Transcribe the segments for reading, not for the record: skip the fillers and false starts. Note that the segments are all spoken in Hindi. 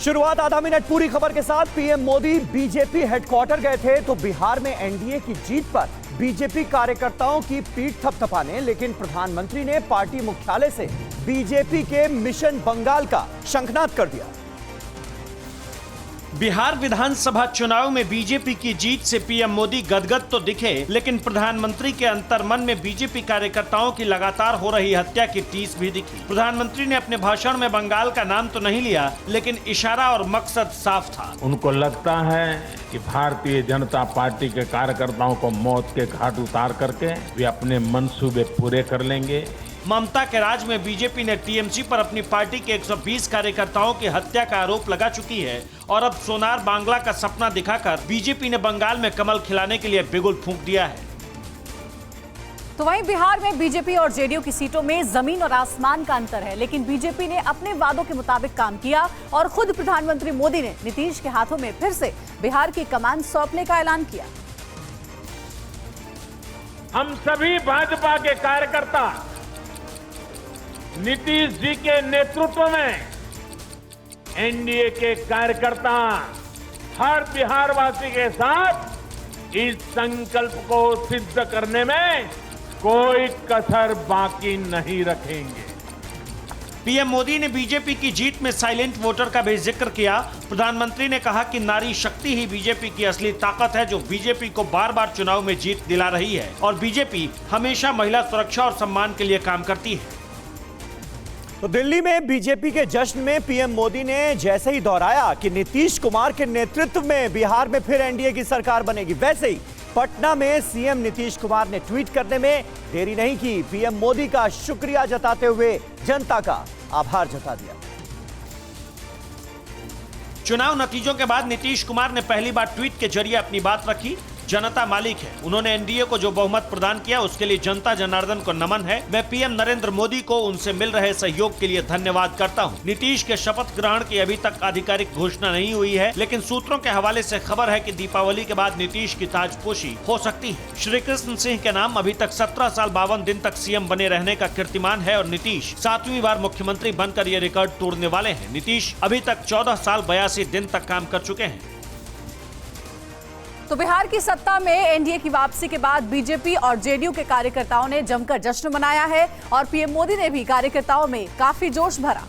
शुरुआत आधा मिनट पूरी खबर के साथ। पीएम मोदी बीजेपी हेडक्वार्टर गए थे तो बिहार में एनडीए की जीत पर बीजेपी कार्यकर्ताओं की पीठ थपथपाने, लेकिन प्रधानमंत्री ने पार्टी मुख्यालय से बीजेपी के मिशन बंगाल का शंखनाद कर दिया। बिहार विधानसभा चुनाव में बीजेपी की जीत से पीएम मोदी गदगद तो दिखे, लेकिन प्रधानमंत्री के अंतर्मन में बीजेपी कार्यकर्ताओं की लगातार हो रही हत्या की टीस भी दिखी। प्रधानमंत्री ने अपने भाषण में बंगाल का नाम तो नहीं लिया, लेकिन इशारा और मकसद साफ था। उनको लगता है कि भारतीय जनता पार्टी के कार्यकर्ताओं को मौत के घाट उतार करके वे अपने मंसूबे पूरे कर लेंगे। ममता के राज में बीजेपी ने टीएमसी पर अपनी पार्टी के 120 कार्यकर्ताओं की हत्या का आरोप लगा चुकी है और अब सोनार बांग्ला का सपना दिखाकर बीजेपी ने बंगाल में कमल खिलाने के लिए बिगुल फूंक दिया है। तो वहीं बिहार में बीजेपी और जेडीयू की सीटों में जमीन और आसमान का अंतर है, लेकिन बीजेपी ने अपने वादों के मुताबिक काम किया और खुद प्रधानमंत्री मोदी ने नीतीश के हाथों में फिर से बिहार की कमान सौंपने का ऐलान किया। हम सभी भाजपा के कार्यकर्ता नीतीश जी के नेतृत्व में एनडीए के कार्यकर्ता हर बिहारवासी के साथ इस संकल्प को सिद्ध करने में कोई कसर बाकी नहीं रखेंगे। पीएम मोदी ने बीजेपी की जीत में साइलेंट वोटर का भी जिक्र किया। प्रधानमंत्री ने कहा कि नारी शक्ति ही बीजेपी की असली ताकत है, जो बीजेपी को बार बार चुनाव में जीत दिला रही है और बीजेपी हमेशा महिला सुरक्षा और सम्मान के लिए काम करती है। तो दिल्ली में बीजेपी के जश्न में पीएम मोदी ने जैसे ही दोहराया कि नीतीश कुमार के नेतृत्व में बिहार में फिर एनडीए की सरकार बनेगी, वैसे ही पटना में सीएम नीतीश कुमार ने ट्वीट करने में देरी नहीं की। पीएम मोदी का शुक्रिया जताते हुए जनता का आभार जता दिया। चुनाव नतीजों के बाद नीतीश कुमार ने पहली बार ट्वीट के जरिए अपनी बात रखी। जनता मालिक है, उन्होंने एनडीए को जो बहुमत प्रदान किया उसके लिए जनता जनार्दन को नमन है। मैं पीएम नरेंद्र मोदी को उनसे मिल रहे सहयोग के लिए धन्यवाद करता हूं। नीतीश के शपथ ग्रहण की अभी तक आधिकारिक घोषणा नहीं हुई है, लेकिन सूत्रों के हवाले से खबर है कि दीपावली के बाद नीतीश की ताजपोशी हो सकती है। श्री कृष्ण सिंह के नाम अभी तक 17 साल 52 दिन तक सीएम बने रहने का कीर्तिमान है और नीतीश 7वीं बार मुख्यमंत्री बनकर ये रिकॉर्ड तोड़ने वाले हैं। नीतीश अभी तक 14 साल 82 दिन तक काम कर चुके हैं। तो बिहार की सत्ता में एनडीए की वापसी के बाद बीजेपी और जेडीयू के कार्यकर्ताओं ने जमकर जश्न मनाया है और पीएम मोदी ने भी कार्यकर्ताओं में काफी जोश भरा।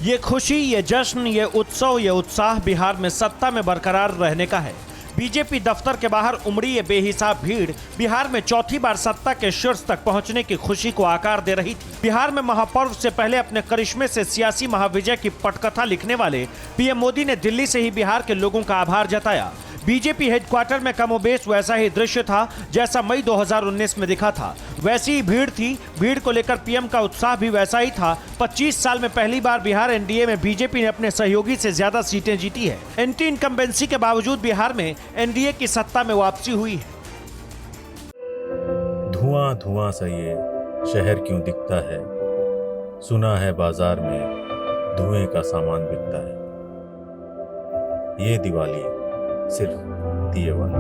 ये खुशी, ये जश्न, ये उत्सव, ये उत्साह बिहार में सत्ता में बरकरार रहने का है। बीजेपी दफ्तर के बाहर उमड़ी ये बेहिसाब भीड़ बिहार में चौथी बार सत्ता के शीर्ष तक पहुंचने की खुशी को आकार दे रही थी। बिहार में महापर्व से पहले अपने करिश्मे से सियासी महाविजय की पटकथा लिखने वाले पीएम मोदी ने दिल्ली से ही बिहार के लोगों का आभार जताया। बीजेपी हेडक्वार्टर में कमोबेश वैसा ही दृश्य था जैसा मई 2019 में दिखा था। वैसी ही भीड़ थी। भीड़ को लेकर पीएम का उत्साह भी वैसा ही था। 25 साल में पहली बार बिहार एनडीए में बीजेपी ने अपने सहयोगी से ज्यादा सीटें जीती है। एंटी इनकम्बेंसी के बावजूद बिहार में एनडीए की सत्ता में वापसी हुई है। धुआं धुआं सा ये शहर क्यों दिखता है, सुना है बाजार में धुएं का सामान बिकता है। ये दिवाली सिर्फ दिए वाली।